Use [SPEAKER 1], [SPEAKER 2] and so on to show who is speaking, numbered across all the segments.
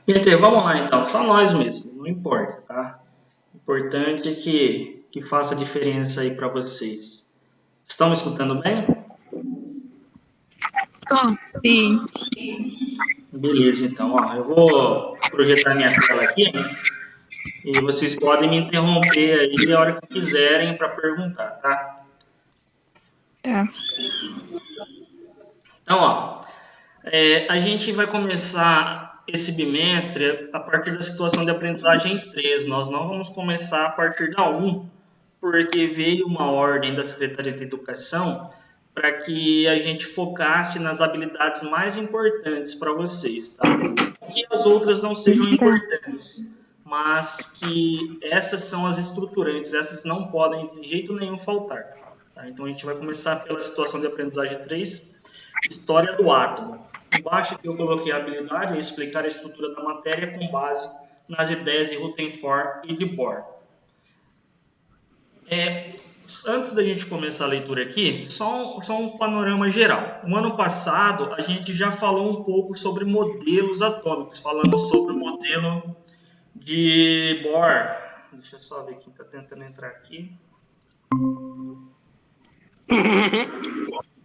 [SPEAKER 1] Gente, vamos lá então, só nós mesmos, não importa, tá? O importante é que faça diferença aí para vocês. Estão me escutando bem?
[SPEAKER 2] Sim.
[SPEAKER 1] Beleza, então, ó, eu vou projetar minha tela aqui e vocês podem me interromper aí a hora que quiserem para perguntar, tá?
[SPEAKER 2] Tá.
[SPEAKER 1] Então, ó, a gente vai começar esse bimestre a partir da situação de aprendizagem 3. Nós não vamos começar a partir da 1, porque veio uma ordem da Secretaria de Educação para que a gente focasse nas habilidades mais importantes para vocês, tá? Que as outras não sejam importantes, mas que essas são as estruturantes, essas não podem de jeito nenhum faltar. Tá? Então a gente vai começar pela situação de aprendizagem 3, história do átomo. Embaixo aqui eu coloquei a habilidade de explicar a estrutura da matéria com base nas ideias de Rutherford e de Bohr. Antes da gente começar a leitura aqui, só um panorama geral. No ano passado, a gente já falou um pouco sobre modelos atômicos. Falamos sobre o modelo de Bohr. Deixa eu só ver quem está tentando entrar aqui.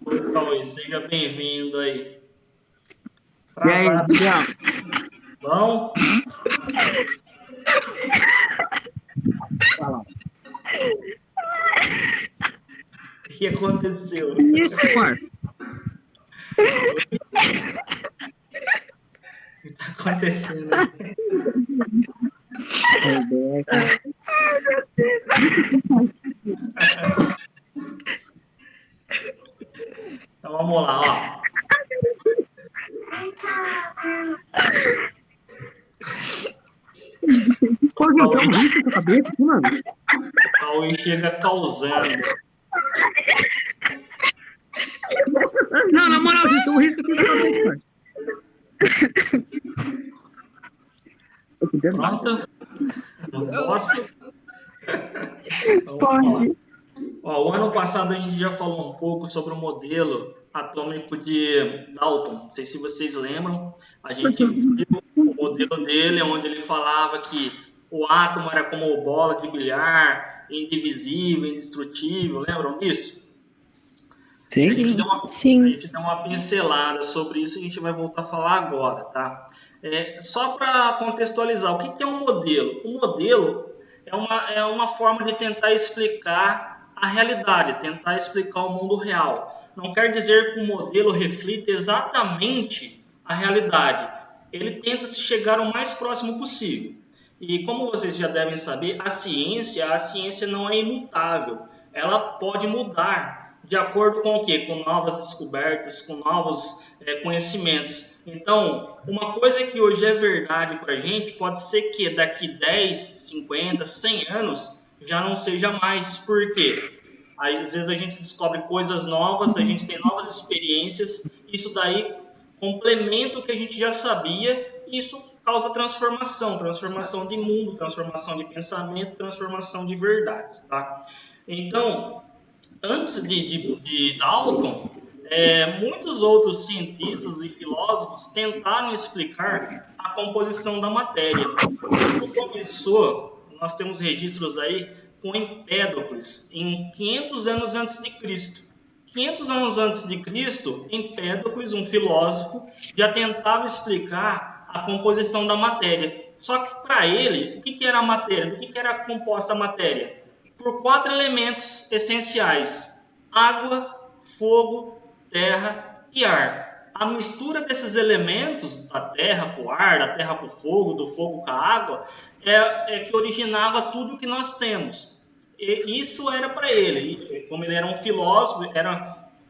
[SPEAKER 1] Oi, Cauê, seja bem-vindo aí.
[SPEAKER 3] E aí, Julião?
[SPEAKER 1] Bom?
[SPEAKER 3] Fala.
[SPEAKER 1] O que aconteceu?
[SPEAKER 3] Isso, parça.
[SPEAKER 1] O que está acontecendo?
[SPEAKER 3] Rebeca.
[SPEAKER 1] Então vamos lá, ó.
[SPEAKER 3] Pô, Gil, tem um risco na tua cabeça aqui, mano?
[SPEAKER 1] O Cauê chega causando.
[SPEAKER 3] Não, na moral, gente, tem um risco aqui na cabeça, parça.
[SPEAKER 1] Pronto? Não posso? Pode. Ó, o ano passado a gente já falou um pouco sobre o modelo atômico de Dalton. Não sei se vocês lembram. A gente viu o modelo dele, onde ele falava que o átomo era como bola de bilhar, indivisível, indestrutível. Lembram disso?
[SPEAKER 3] Sim.
[SPEAKER 1] A gente deu uma pincelada sobre isso e a gente vai voltar a falar agora, tá? Só para contextualizar, o que é um modelo? Um modelo é uma forma de tentar explicar a realidade, tentar explicar o mundo real. Não quer dizer que o modelo reflita exatamente a realidade. Ele tenta se chegar o mais próximo possível. E como vocês já devem saber, a ciência não é imutável. Ela pode mudar de acordo com o quê? Com novas descobertas, com novos conhecimentos. Então, uma coisa que hoje é verdade para a gente, pode ser que daqui 10, 50, 100 anos já não seja mais. Por quê? Aí, às vezes a gente descobre coisas novas, a gente tem novas experiências, isso daí complementa o que a gente já sabia e isso causa transformação de mundo, transformação de pensamento, transformação de verdades, tá? Então, antes de Dalton, muitos outros cientistas e filósofos tentaram explicar a composição da matéria. Isso começou, nós temos registros aí, com Empédocles, em 500 anos antes de Cristo. 500 anos antes de Cristo, Empédocles, um filósofo, já tentava explicar a composição da matéria. Só que para ele, o que era a matéria? Do que era composta a matéria? Por 4 elementos essenciais: água, fogo, terra e ar. A mistura desses elementos, da terra com o ar, da terra com o fogo, do fogo com a água, é que originava tudo que nós temos. E isso era para ele. Como ele era um filósofo,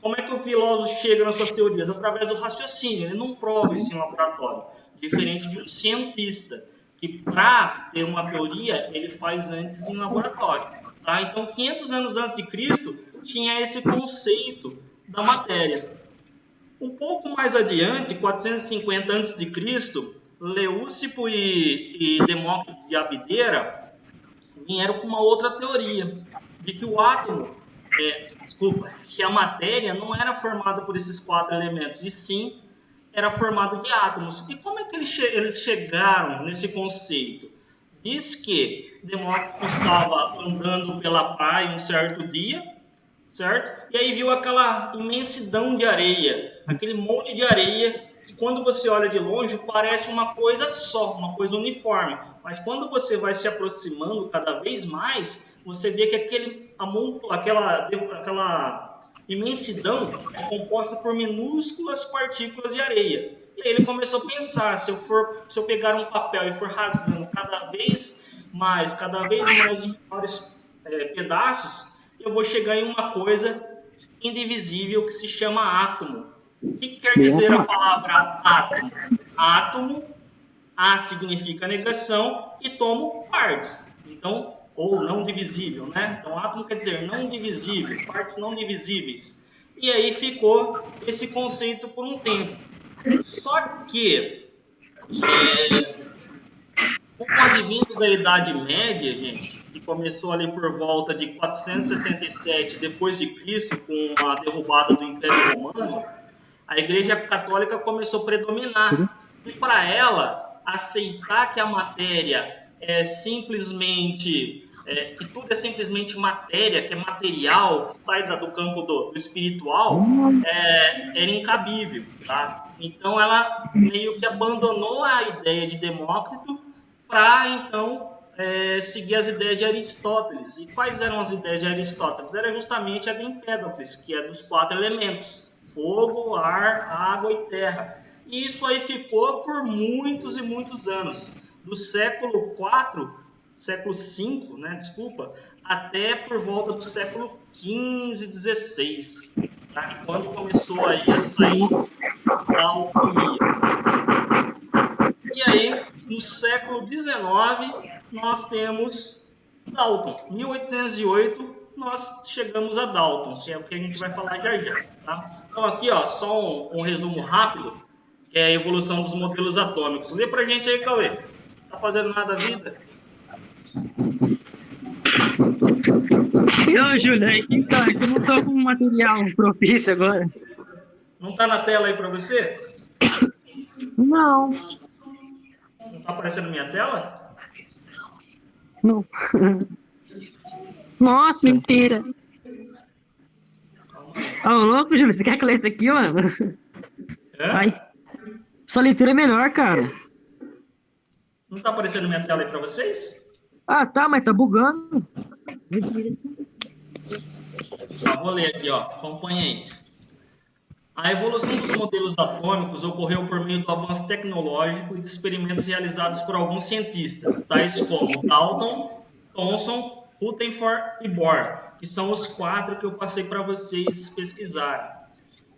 [SPEAKER 1] como é que o filósofo chega nas suas teorias? Através do raciocínio. Ele não prova isso em laboratório. Diferente de um cientista, que para ter uma teoria, ele faz antes em laboratório. Tá? Então, 500 anos antes de Cristo, tinha esse conceito da matéria. Um pouco mais adiante, 450 a.C., Leucipo e Demócrito de Abdera vieram com uma outra teoria, de que o átomo, que a matéria não era formada por esses 4 elementos, e sim era formado de átomos. E como é que eles chegaram nesse conceito? Diz que Demócrito estava andando pela praia um certo dia, certo? E aí viu aquela imensidão de areia, aquele monte de areia, que quando você olha de longe parece uma coisa só, uma coisa uniforme. Mas quando você vai se aproximando cada vez mais, você vê que aquela imensidão é composta por minúsculas partículas de areia. E aí ele começou a pensar, se eu pegar um papel e for rasgando cada vez mais em vários pedaços, eu vou chegar em uma coisa indivisível que se chama átomo. O que quer dizer a palavra átomo? Átomo, A significa negação e tomo partes. Então, ou não divisível, né? Então, átomo quer dizer não divisível, partes não divisíveis. E aí ficou esse conceito por um tempo. Só que, com o advento da Idade Média, gente, que começou ali por volta de 467 depois de Cristo, com a derrubada do Império Romano, a Igreja Católica começou a predominar. E para ela, aceitar que a matéria é simplesmente, que tudo é simplesmente matéria, que é material, que sai do campo do espiritual, era incabível, tá? Então ela meio que abandonou a ideia de Demócrito para então seguir as ideias de Aristóteles. E quais eram as ideias de Aristóteles? Era justamente a de Empédocles, que é dos 4 elementos: fogo, ar, água e terra. E isso aí ficou por muitos e muitos anos, do século V, né, desculpa, até por volta do século XV, XVI, tá? Quando começou aí a sair da alquimia. E aí, no século XIX, nós temos Dalton. 1808, nós chegamos a Dalton, que é o que a gente vai falar já já, tá? Então aqui, ó, só um resumo rápido, que é a evolução dos modelos atômicos. Lê pra gente aí, Cauê. Tá fazendo nada da vida?
[SPEAKER 3] Não, Júlia, é que eu não tô com material propício agora.
[SPEAKER 1] Não tá na tela aí pra você?
[SPEAKER 3] Não.
[SPEAKER 1] Não tá aparecendo minha tela?
[SPEAKER 3] Não. Nossa.
[SPEAKER 2] Mentira.
[SPEAKER 3] Ô, louco, Júlio, você quer que eu leia isso aqui, mano? Ai. Sua leitura é melhor, cara.
[SPEAKER 1] Não tá aparecendo minha tela aí pra vocês?
[SPEAKER 3] Ah, tá, mas tá bugando.
[SPEAKER 1] Vou ler aqui, ó. Acompanha aí. A evolução dos modelos atômicos ocorreu por meio do avanço tecnológico e de experimentos realizados por alguns cientistas, tais como Dalton, Thomson, Rutherford e Bohr, que são os 4 que eu passei para vocês pesquisarem.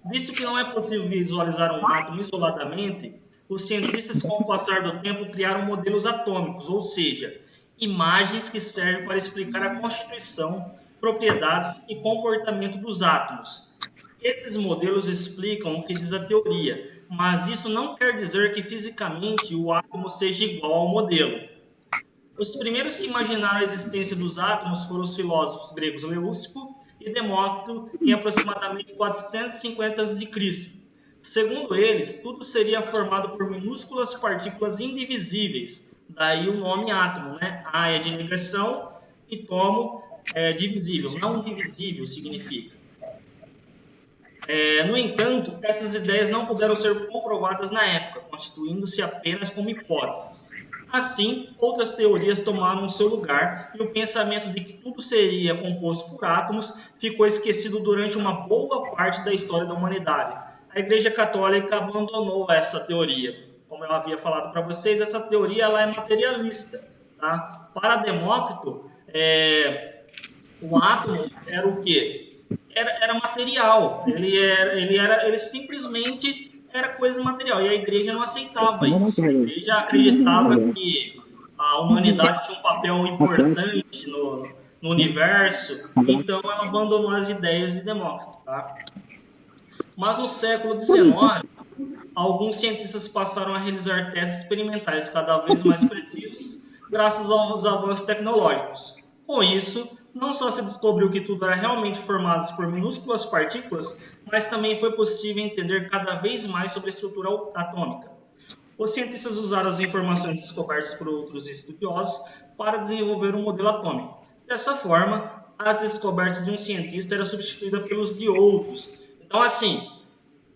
[SPEAKER 1] Visto que não é possível visualizar um átomo isoladamente, os cientistas, com o passar do tempo, criaram modelos atômicos, ou seja, imagens que servem para explicar a constituição, propriedades e comportamento dos átomos. Esses modelos explicam o que diz a teoria, mas isso não quer dizer que fisicamente o átomo seja igual ao modelo. Os primeiros que imaginaram a existência dos átomos foram os filósofos gregos Leucipo e Demócrito em aproximadamente 450 a.C. Segundo eles, tudo seria formado por minúsculas partículas indivisíveis, daí o nome átomo, né? A é de negação e tomo é divisível, não divisível significa. No entanto, essas ideias não puderam ser comprovadas na época, constituindo-se apenas como hipóteses. Assim, outras teorias tomaram o seu lugar e o pensamento de que tudo seria composto por átomos ficou esquecido durante uma boa parte da história da humanidade. A Igreja Católica abandonou essa teoria. Como eu havia falado para vocês, essa teoria ela é materialista. Tá? Para Demócrito, o átomo era o quê? Era material. Ele simplesmente era coisa material. E a igreja não aceitava isso. A igreja acreditava que a humanidade tinha um papel importante no universo. Então ela abandonou as ideias de Demócrito. Tá? Mas no século XIX, alguns cientistas passaram a realizar testes experimentais cada vez mais precisos, graças aos avanços tecnológicos. Com isso, não só se descobriu que tudo era realmente formado por minúsculas partículas, mas também foi possível entender cada vez mais sobre a estrutura atômica. Os cientistas usaram as informações descobertas por outros estudiosos para desenvolver um modelo atômico. Dessa forma, as descobertas de um cientista eram substituídas pelos de outros. Então, assim,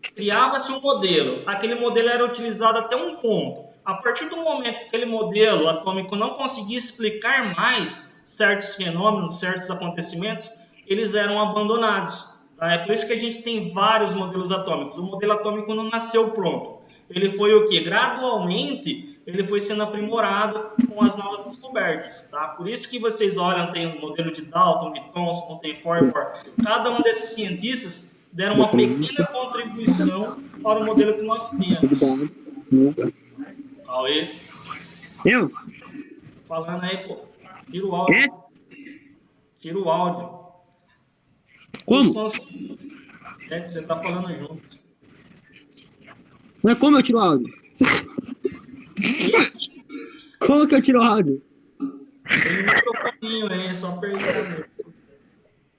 [SPEAKER 1] criava-se um modelo, aquele modelo era utilizado até um ponto. A partir do momento que aquele modelo atômico não conseguia explicar mais certos fenômenos, certos acontecimentos, eles eram abandonados. Tá? É por isso que a gente tem vários modelos atômicos. O modelo atômico não nasceu pronto. Ele foi o que? Gradualmente, ele foi sendo aprimorado com as novas descobertas. Tá? Por isso que vocês olham, tem o modelo de Dalton, de Thomson, tem Feuerbach. Cada um desses cientistas deram uma pequena contribuição para o modelo que nós temos. Aue.
[SPEAKER 3] Eu?
[SPEAKER 1] Falando aí, pô. Tira o áudio.
[SPEAKER 3] É?
[SPEAKER 1] Tira o áudio.
[SPEAKER 3] Como?
[SPEAKER 1] É que você tá falando junto.
[SPEAKER 3] Mas como eu tiro o áudio? Como que eu tiro o áudio?
[SPEAKER 1] Tem um microfoninho aí, é só perguntar mesmo.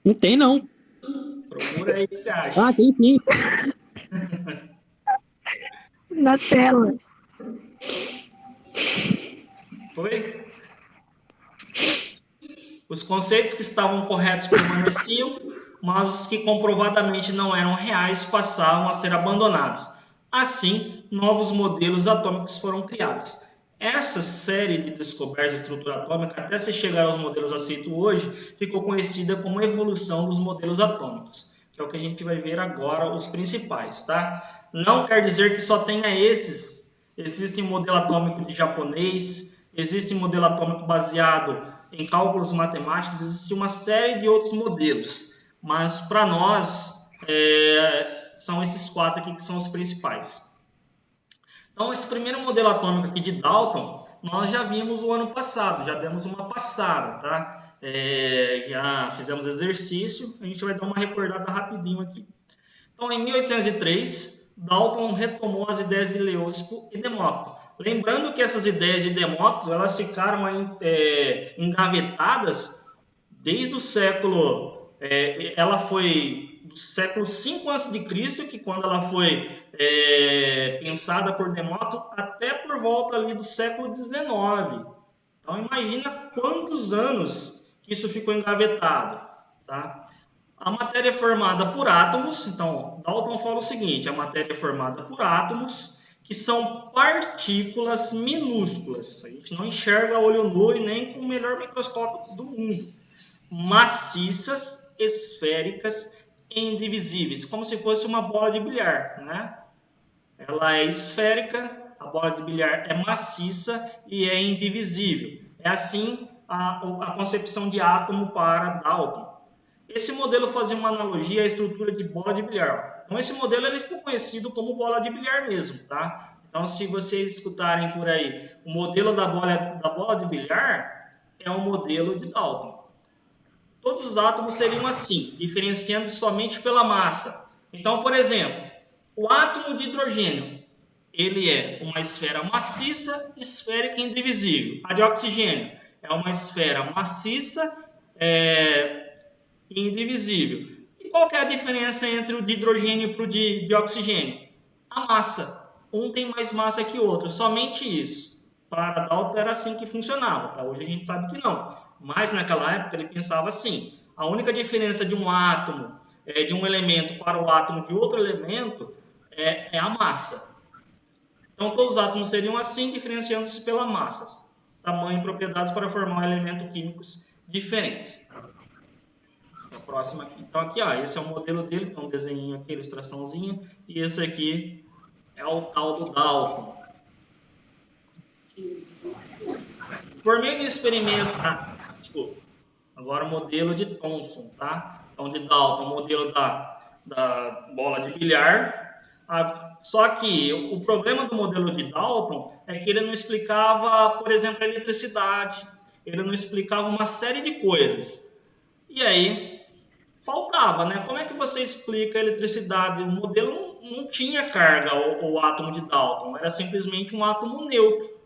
[SPEAKER 3] Não tem, não.
[SPEAKER 1] Procura aí o que você acha.
[SPEAKER 3] Ah, tem sim.
[SPEAKER 2] Na tela.
[SPEAKER 1] Foi? Os conceitos que estavam corretos permaneciam, mas os que comprovadamente não eram reais passavam a ser abandonados. Assim, novos modelos atômicos foram criados. Essa série de descobertas da estrutura atômica, até se chegar aos modelos aceitos hoje, ficou conhecida como evolução dos modelos atômicos, que é o que a gente vai ver agora, os principais, tá? Não quer dizer que só tenha esses. Existe modelo atômico de japonês, existe modelo atômico baseado em cálculos matemáticos, existe uma série de outros modelos, mas para nós são esses 4 aqui que são os principais. Então, esse primeiro modelo atômico aqui de Dalton, nós já vimos o ano passado, já demos uma passada, tá? Já fizemos exercício, a gente vai dar uma recordada rapidinho aqui. Então, em 1803, Dalton retomou as ideias de Leucipo e Demócrito. Lembrando que essas ideias de Demócrito, elas ficaram engavetadas desde o século... ela foi do século 5 a.C., que quando ela foi pensada por Demócrito, até por volta ali do século 19. Então, imagina quantos anos que isso ficou engavetado, tá? A matéria é formada por átomos. Então, Dalton fala o seguinte: a matéria é formada por átomos, que são partículas minúsculas. A gente não enxerga a olho nu e nem com o melhor microscópio do mundo. Maciças, esféricas e indivisíveis, como se fosse uma bola de bilhar, né? Ela é esférica, a bola de bilhar é maciça e é indivisível. É assim a concepção de átomo para Dalton. Esse modelo fazia uma analogia à estrutura de bola de bilhar. Então, esse modelo ele ficou conhecido como bola de bilhar mesmo, tá? Então, se vocês escutarem por aí, o modelo da bola de bilhar é o modelo de Dalton. Todos os átomos seriam assim, diferenciando somente pela massa. Então, por exemplo, o átomo de hidrogênio, ele é uma esfera maciça, esférica e indivisível. A de oxigênio é uma esfera maciça, indivisível. E qual que é a diferença entre o de hidrogênio e o de oxigênio? A massa. Um tem mais massa que o outro, somente isso. Para Dalton era assim que funcionava, tá? Hoje a gente sabe que não. Mas naquela época ele pensava assim: a única diferença de um átomo, de um elemento para o átomo de outro elemento, é a massa. Então todos os átomos seriam assim, diferenciando-se pela massa, tamanho e propriedades para formar elementos químicos diferentes. A próxima aqui. Então aqui, ó, esse é o modelo dele, então um desenho aqui, ilustraçãozinha, e esse aqui é o tal do Dalton. Por meio de experimento, agora o modelo de Thomson, tá? Então de Dalton, o modelo da bola de bilhar. Só que o problema do modelo de Dalton é que ele não explicava, por exemplo, a eletricidade, ele não explicava uma série de coisas. E aí faltava, né? Como é que você explica a eletricidade? O modelo não tinha carga, o átomo de Dalton, era simplesmente um átomo neutro.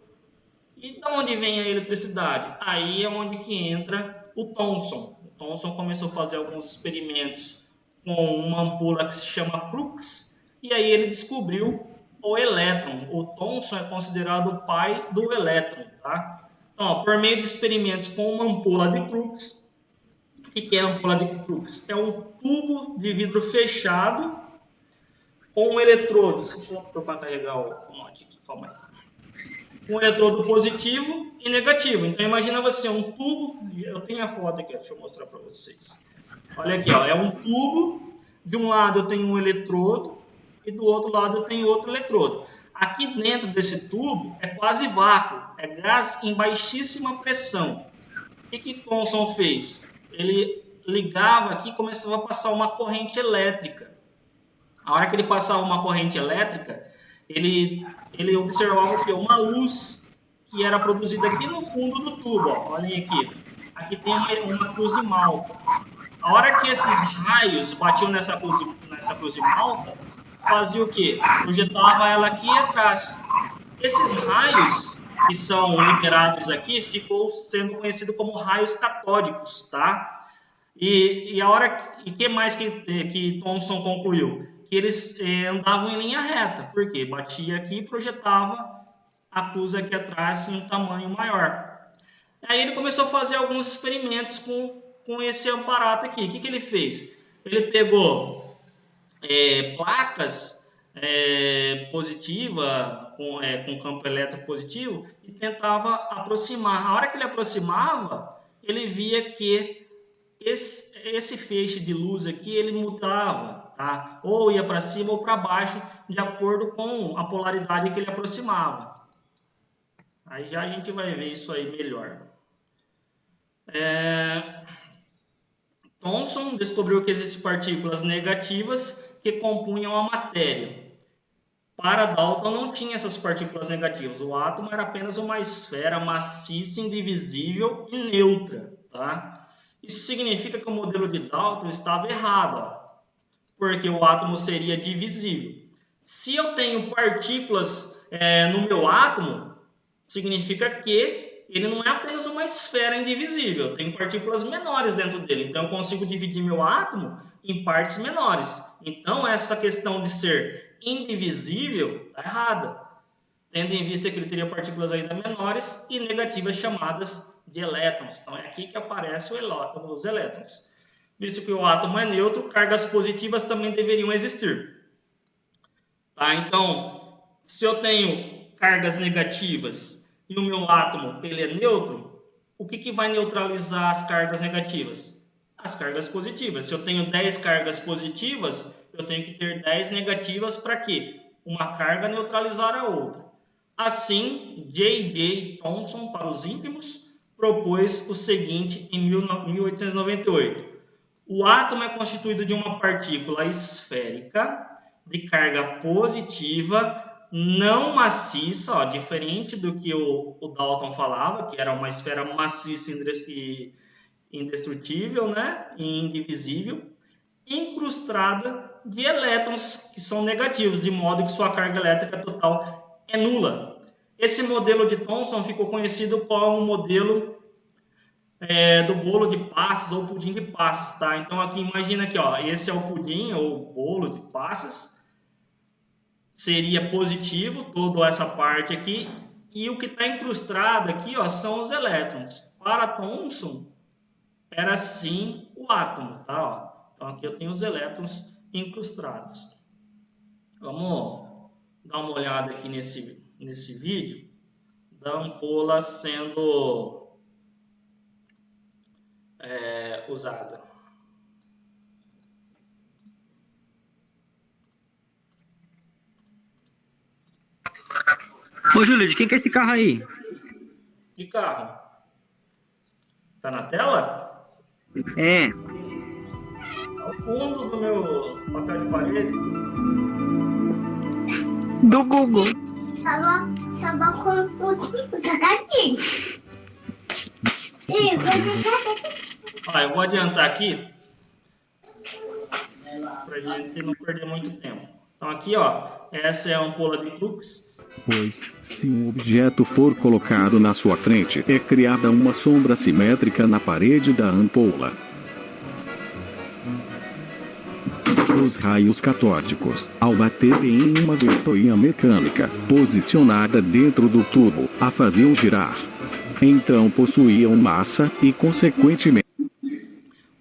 [SPEAKER 1] E de onde vem a eletricidade? Aí é onde que entra o Thomson. O Thomson começou a fazer alguns experimentos com uma ampola que se chama crux, e aí ele descobriu o elétron. O Thomson é considerado o pai do elétron, tá? Então, ó, por meio de experimentos com uma ampola de crux, o que é a ampola de crux? É um tubo de vidro fechado com um eletrodo. Deixa eu para carregar o note aqui, calma aí. Um eletrodo positivo e negativo. Então imagina você um tubo, eu tenho a foto aqui, deixa eu mostrar para vocês. Olha aqui, ó, é um tubo, de um lado eu tenho um eletrodo e do outro lado eu tenho outro eletrodo. Aqui dentro desse tubo é quase vácuo, é gás em baixíssima pressão. O que Thomson fez? Ele ligava aqui e começava a passar uma corrente elétrica. A hora que ele passava uma corrente elétrica, ele observava o quê? Uma luz que era produzida aqui no fundo do tubo. Ó. Olhem aqui. Aqui tem uma cruz de malta. A hora que esses raios batiam nessa cruz de malta, fazia o quê? Projetava ela aqui atrás. Esses raios que são liberados aqui ficou sendo conhecido como raios catódicos, tá? E a hora que mais que Thomson concluiu? Que eles andavam em linha reta, porque batia aqui e projetava a cruz aqui atrás em um tamanho maior. Aí ele começou a fazer alguns experimentos com esse aparato aqui. O que ele fez? Ele pegou placas positivas, com campo elétrico positivo, e tentava aproximar. A hora que ele aproximava, ele via que esse feixe de luz aqui, ele mudava. Tá? Ou ia para cima ou para baixo, de acordo com a polaridade que ele aproximava. Aí já a gente vai ver isso aí melhor. Thomson descobriu que existem partículas negativas que compunham a matéria. Para Dalton não tinha essas partículas negativas. O átomo era apenas uma esfera maciça, indivisível e neutra. Tá? Isso significa que o modelo de Dalton estava errado. Ó. Porque o átomo seria divisível. Se eu tenho partículas no meu átomo, significa que ele não é apenas uma esfera indivisível. Eu tenho partículas menores dentro dele. Então, eu consigo dividir meu átomo em partes menores. Então, essa questão de ser indivisível está errada. Tendo em vista que ele teria partículas ainda menores e negativas chamadas de elétrons. Então, é aqui que aparecem os elétrons. Visto que o átomo é neutro, cargas positivas também deveriam existir. Tá? Então, se eu tenho cargas negativas e o meu átomo ele é neutro, o que vai neutralizar as cargas negativas? As cargas positivas. Se eu tenho 10 cargas positivas, eu tenho que ter 10 negativas para quê? Uma carga neutralizar a outra. Assim, J.J. Thomson, para os íntimos, propôs o seguinte em 1898. O átomo é constituído de uma partícula esférica de carga positiva, não maciça, ó, diferente do que o Dalton falava, que era uma esfera maciça e indestrutível, né, e indivisível, incrustada de elétrons que são negativos, de modo que sua carga elétrica total é nula. Esse modelo de Thomson ficou conhecido como o modelo do bolo de passas ou pudim de passas, tá? Então aqui imagina que, ó, esse é o pudim ou bolo de passas, seria positivo toda essa parte aqui, e o que está incrustado aqui, ó, são os elétrons. Para Thomson era sim o átomo, tá? Ó. Então aqui eu tenho os elétrons incrustados. Vamos dar uma olhada aqui nesse vídeo da ampola sendo usada.
[SPEAKER 3] Ô, Júlio, de quem que é esse carro aí?
[SPEAKER 1] Que carro? Tá na tela?
[SPEAKER 3] É.
[SPEAKER 1] Ao fundo do meu papel de parede.
[SPEAKER 2] Do Google.
[SPEAKER 4] Só com o sacadinho.
[SPEAKER 1] Ó, eu vou adiantar aqui pra gente não perder muito tempo. Então aqui, ó, essa é a ampola de crux.
[SPEAKER 5] Pois, se um objeto for colocado na sua frente, é criada uma sombra simétrica na parede da ampola. Os raios catódicos, ao baterem em uma ventoinha mecânica, posicionada dentro do tubo, a faziam girar. Então possuíam massa e, consequentemente,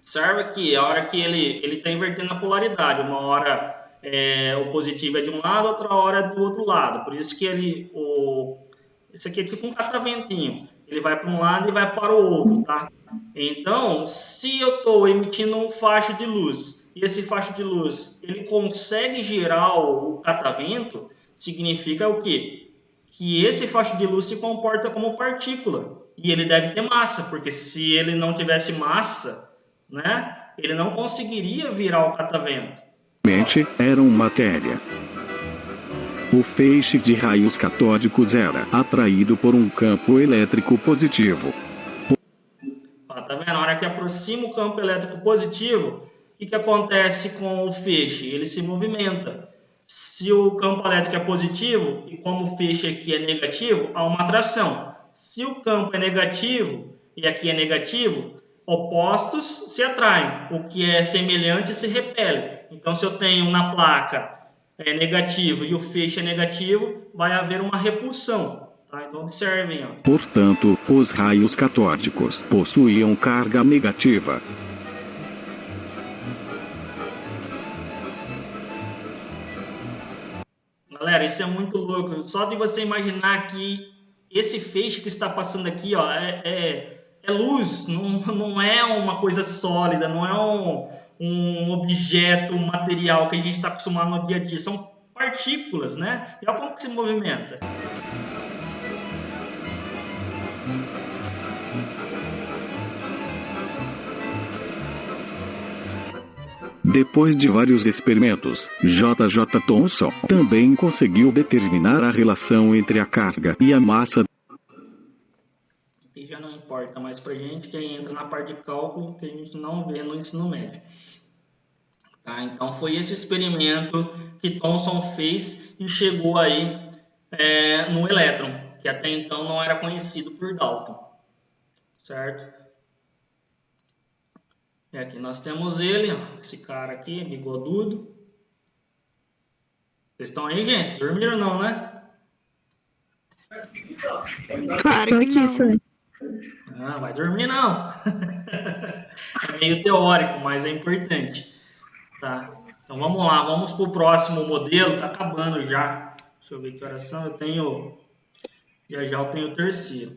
[SPEAKER 1] Observa que a hora que ele está invertendo a polaridade, uma hora o positivo é de um lado, outra hora é do outro lado. Por isso que esse aqui é tipo um cataventinho. Ele vai para um lado e vai para o outro, tá? Então, se eu estou emitindo um facho de luz e esse facho de luz ele consegue girar o catavento, significa o quê? Que esse facho de luz se comporta como partícula e ele deve ter massa, porque se ele não tivesse massa, né, ele não conseguiria virar o catavento.
[SPEAKER 5] eram matéria. O feixe de raios catódicos era atraído por um campo elétrico positivo.
[SPEAKER 1] Ó, tá vendo? Na hora que aproxima o campo elétrico positivo, o que acontece com o feixe? Ele se movimenta. Se o campo elétrico é positivo, e como o feixe aqui é negativo, há uma atração. Se o campo é negativo e aqui é negativo, opostos se atraem. O que é semelhante se repele. Então, se eu tenho na placa negativo e o feixe é negativo, vai haver uma repulsão. Tá? Então, observem. Ó.
[SPEAKER 5] Portanto, os raios catódicos possuíam carga negativa.
[SPEAKER 1] Galera, isso é muito louco. Só de você imaginar que esse feixe que está passando aqui, ó, é luz, não é uma coisa sólida, não é um objeto, um material que a gente está acostumado no dia a dia. São partículas, né? E olha como que se movimenta.
[SPEAKER 5] Depois de vários experimentos, J.J. Thomson também conseguiu determinar a relação entre a carga e a massa.
[SPEAKER 1] E já não importa mais pra gente, que aí entra na parte de cálculo que a gente não vê no ensino médio. Tá? Então foi esse experimento que Thomson fez e chegou aí no elétron, que até então não era conhecido por Dalton. Certo? E aqui nós temos ele, ó, esse cara aqui, bigodudo. Vocês estão aí, gente? Dormiram não, né?
[SPEAKER 2] Claro que não.
[SPEAKER 1] Ah, vai dormir não. É meio teórico, mas é importante. Tá? Então vamos lá, vamos para o próximo modelo. Tá acabando já. Deixa eu ver que horas são. Já eu tenho o terceiro.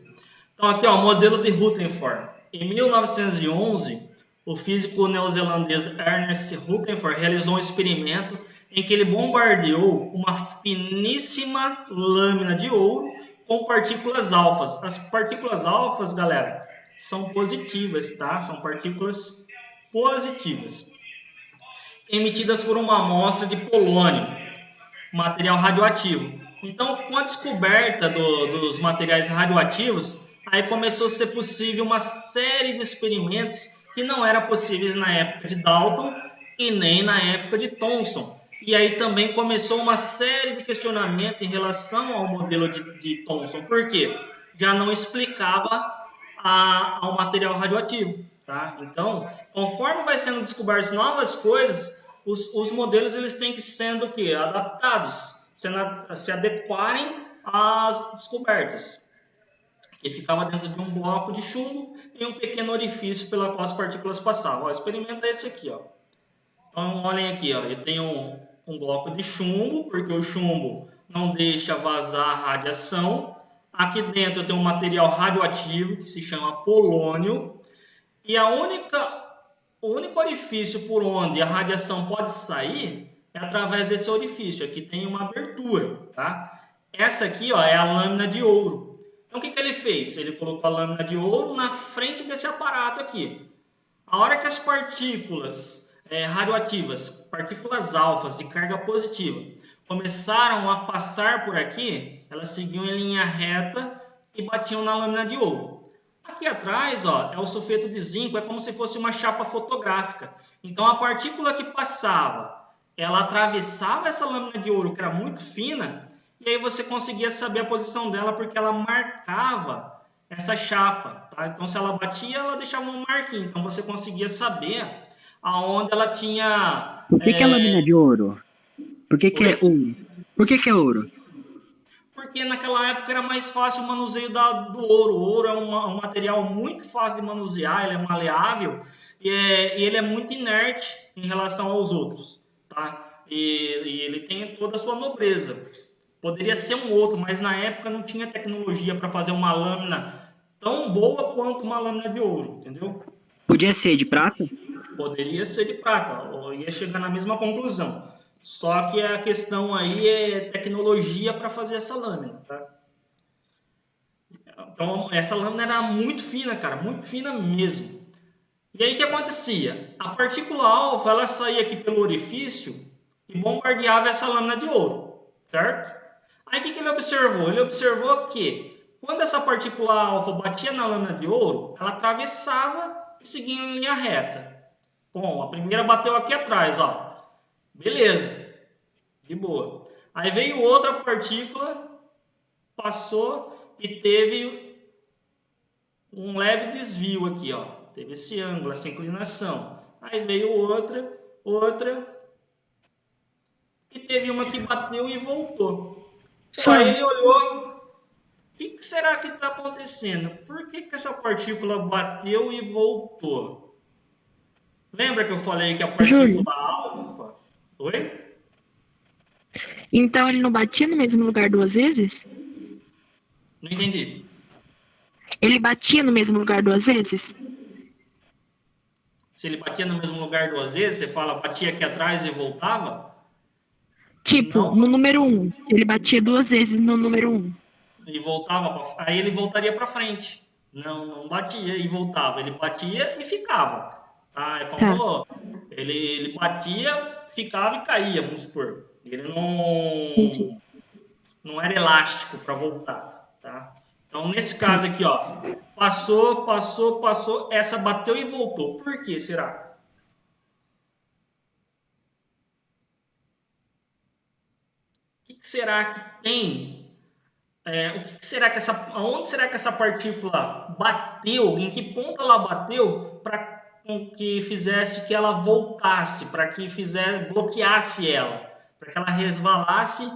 [SPEAKER 1] Então aqui, ó, modelo de Rutherford. Em 1911, o físico neozelandês Ernest Rutherford realizou um experimento em que ele bombardeou uma finíssima lâmina de ouro com partículas alfas. As partículas alfas, galera, são positivas, tá? São partículas positivas, emitidas por uma amostra de polônio, material radioativo. Então, com a descoberta dos materiais radioativos, aí começou a ser possível uma série de experimentos que não eram possíveis na época de Dalton e nem na época de Thomson. E aí também começou uma série de questionamentos em relação ao modelo de Thomson. Por quê? Já não explicava ao material radioativo. Tá? Então, conforme vai sendo descobertas novas coisas, os modelos eles têm que sendo o quê? Adaptados, se adequarem às descobertas. Que ficava dentro de um bloco de chumbo e um pequeno orifício pela qual as partículas passavam. Ó, experimenta esse aqui. Ó. Então, olhem aqui. Ó, eu tenho um bloco de chumbo, porque o chumbo não deixa vazar a radiação. Aqui dentro eu tenho um material radioativo, que se chama polônio. E o único orifício por onde a radiação pode sair é através desse orifício. Aqui tem uma abertura. Tá? Essa aqui, ó, é a lâmina de ouro. Então, o que ele fez? Ele colocou a lâmina de ouro na frente desse aparato aqui. A hora que as partículas radioativas, partículas alfas de carga positiva, começaram a passar por aqui, elas seguiam em linha reta e batiam na lâmina de ouro. Aqui atrás, ó, é o sulfeto de zinco, é como se fosse uma chapa fotográfica. Então, a partícula que passava, ela atravessava essa lâmina de ouro, que era muito fina, e aí você conseguia saber a posição dela porque ela marcava essa chapa. Tá? Então, se ela batia, ela deixava um marquinho. Então, você conseguia saber aonde ela tinha...
[SPEAKER 3] Por que é lâmina de ouro? Por que é ouro? Por que é ouro?
[SPEAKER 1] Porque naquela época era mais fácil o manuseio do ouro. O ouro é um material muito fácil de manusear, ele é maleável e ele é muito inerte em relação aos outros, tá? E ele tem toda a sua nobreza. Poderia ser um outro, mas na época não tinha tecnologia para fazer uma lâmina tão boa quanto uma lâmina de ouro, entendeu?
[SPEAKER 3] Podia ser de prata?
[SPEAKER 1] Poderia ser de prata, ou ia chegar na mesma conclusão. Só que a questão aí é tecnologia para fazer essa lâmina, tá? Então, essa lâmina era muito fina, cara, muito fina mesmo. E aí o que acontecia? A partícula alfa, ela saía aqui pelo orifício e bombardeava essa lâmina de ouro, certo? Aí o que ele observou? Ele observou que quando essa partícula alfa batia na lâmina de ouro, ela atravessava e seguia em linha reta. Bom, a primeira bateu aqui atrás, ó. Beleza, de boa. Aí veio outra partícula, passou e teve um leve desvio aqui, ó. Teve esse ângulo, essa inclinação. Aí veio outra. E teve uma que bateu e voltou. Aí ele olhou. O que será que está acontecendo? Por que essa partícula bateu e voltou? Lembra que eu falei que a partícula alfa... Oi?
[SPEAKER 2] Então ele não batia no mesmo lugar duas vezes?
[SPEAKER 1] Não entendi.
[SPEAKER 2] Ele batia no mesmo lugar duas vezes?
[SPEAKER 1] Se ele batia no mesmo lugar duas vezes, você fala batia aqui atrás e voltava?
[SPEAKER 2] Tipo,
[SPEAKER 1] Não.
[SPEAKER 2] no número 1. Ele batia duas vezes no número 1.
[SPEAKER 1] E voltava, aí ele voltaria para frente. Não batia e voltava. Ele batia e ficava. Tá? É como ele batia, ficava e caía, vamos supor. Ele não era elástico para voltar. Tá? Então, nesse caso aqui, ó, passou, essa bateu e voltou. Por que será? O que será que tem? Onde será que essa partícula bateu? Em que ponto ela bateu para que fizesse que ela voltasse, para que bloqueasse ela, para que ela resvalasse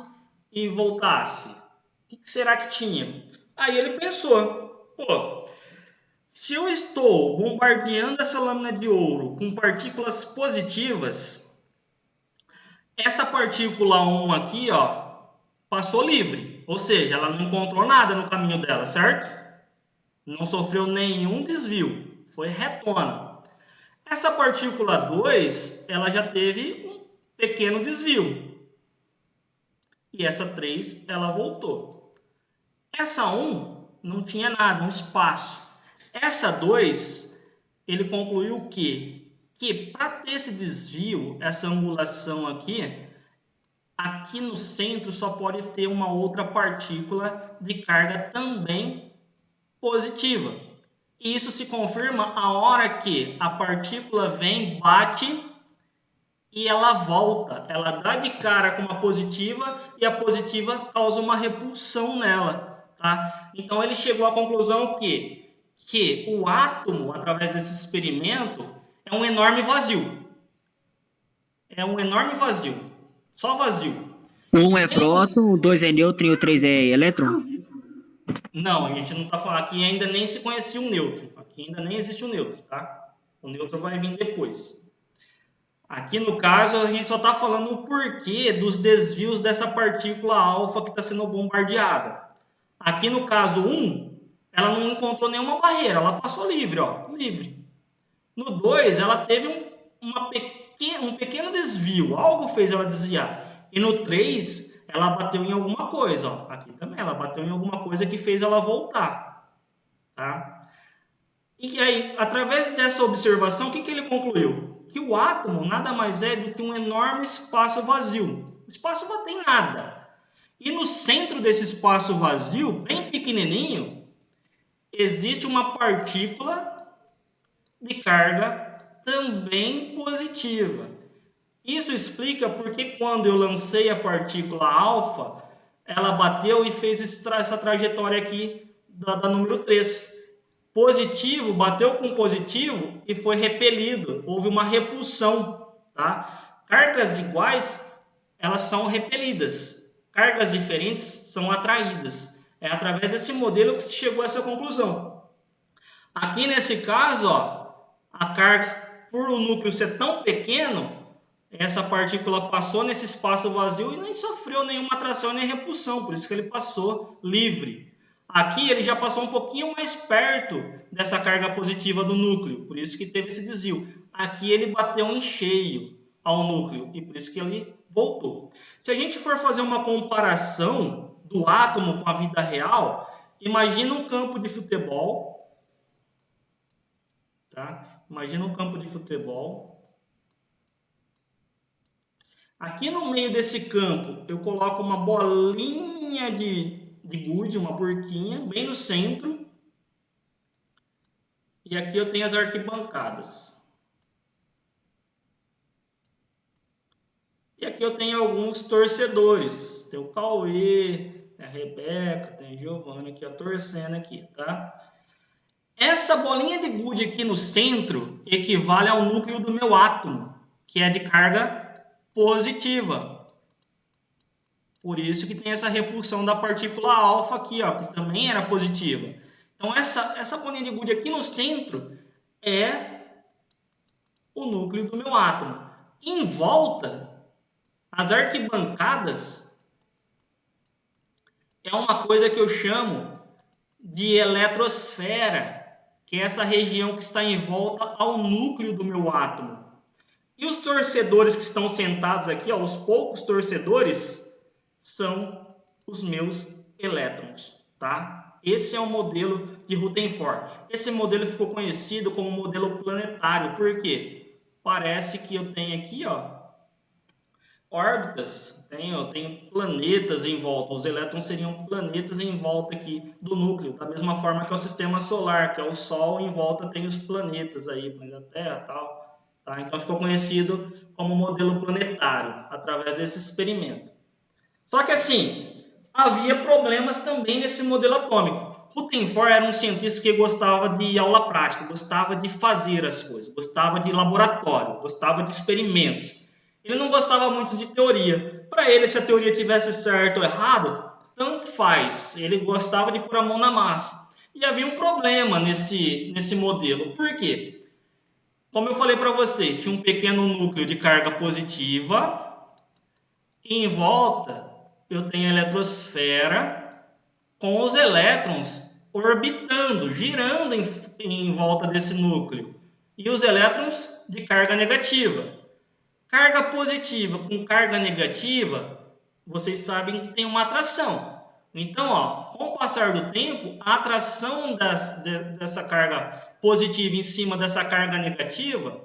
[SPEAKER 1] e voltasse? O que será que tinha? Aí ele pensou, pô, se eu estou bombardeando essa lâmina de ouro com partículas positivas, essa partícula 1 aqui, ó, passou livre, ou seja, ela não encontrou nada no caminho dela, certo? Não sofreu nenhum desvio, foi retona. Essa partícula 2, ela já teve um pequeno desvio. E essa 3, ela voltou. Essa 1 não tinha nada, um espaço. Essa 2, ele concluiu o quê? Que para ter esse desvio, essa angulação aqui no centro só pode ter uma outra partícula de carga também positiva. E isso se confirma a hora que a partícula vem, bate e ela volta. Ela dá de cara com uma positiva e a positiva causa uma repulsão nela. Tá? Então ele chegou à conclusão que o átomo, através desse experimento, é um enorme vazio. É um enorme vazio. Só vazio.
[SPEAKER 3] 1 é próton, o 2 é nêutron e o 3 é elétron?
[SPEAKER 1] Não, a gente não está falando. Aqui ainda nem se conhecia o nêutron. Aqui ainda nem existe o nêutron, tá? O nêutron vai vir depois. Aqui no caso, a gente só está falando o porquê dos desvios dessa partícula alfa que está sendo bombardeada. Aqui no caso 1, ela não encontrou nenhuma barreira. Ela passou livre, ó. Livre. No 2, ela teve um pequeno desvio. Algo fez ela desviar. E no 3, ela bateu em alguma coisa. Ó. Aqui também, ela bateu em alguma coisa que fez ela voltar. Tá? E aí, através dessa observação, o que ele concluiu? Que o átomo nada mais é do que um enorme espaço vazio. O espaço não tem nada. E no centro desse espaço vazio, bem pequenininho, existe uma partícula de carga também positiva. Isso explica porque quando eu lancei a partícula alfa, ela bateu e fez essa trajetória aqui da número 3. positivo bateu com positivo e foi repelido. Houve uma repulsão, tá? Cargas iguais, elas são repelidas. Cargas diferentes são atraídas. É através desse modelo que se chegou a essa conclusão. Aqui nesse caso, ó, a carga, por o núcleo ser tão pequeno, essa partícula passou nesse espaço vazio e nem sofreu nenhuma atração nem repulsão, por isso que ele passou livre. Aqui ele já passou um pouquinho mais perto dessa carga positiva do núcleo, por isso que teve esse desvio. Aqui ele bateu em cheio ao núcleo e por isso que ele voltou. Se a gente for fazer uma comparação do átomo com a vida real, imagina um campo de futebol, tá? Imagina um campo de futebol. Aqui no meio desse campo eu coloco uma bolinha de gude, uma burquinha, bem no centro. E aqui eu tenho as arquibancadas. E aqui eu tenho alguns torcedores. Tem o Cauê, tem a Rebeca, tem a Giovana aqui, ó, torcendo aqui, tá? Essa bolinha de gude aqui no centro equivale ao núcleo do meu átomo, que é de carga positiva. Por isso que tem essa repulsão da partícula alfa aqui, ó, que também era positiva. Então essa bolinha de gude aqui no centro é o núcleo do meu átomo. Em volta, as arquibancadas é uma coisa que eu chamo de eletrosfera, que é essa região que está em volta ao núcleo do meu átomo. E os torcedores que estão sentados aqui, ó, os poucos torcedores, são os meus elétrons, tá? Esse é o modelo de Rutherford. Esse modelo ficou conhecido como modelo planetário. Por quê? Parece que eu tenho aqui, ó, órbitas, tenho planetas em volta. Os elétrons seriam planetas em volta aqui do núcleo, da mesma forma que é o sistema solar, que é o Sol, em volta tem os planetas aí, planeta Terra e tal. Tá? Então ficou conhecido como modelo planetário, através desse experimento. Só que assim, havia problemas também nesse modelo atômico. Rutherford era um cientista que gostava de aula prática, gostava de fazer as coisas, gostava de laboratório, gostava de experimentos. Ele não gostava muito de teoria. Para ele, se a teoria tivesse certo ou errado, tanto faz. Ele gostava de pôr a mão na massa. E havia um problema nesse modelo. Por quê? Como eu falei para vocês, tinha um pequeno núcleo de carga positiva e em volta eu tenho a eletrosfera com os elétrons orbitando, girando em volta desse núcleo. E os elétrons de carga negativa. Carga positiva com carga negativa, vocês sabem que tem uma atração. Então, ó, com o passar do tempo, a atração dessa carga positiva em cima dessa carga negativa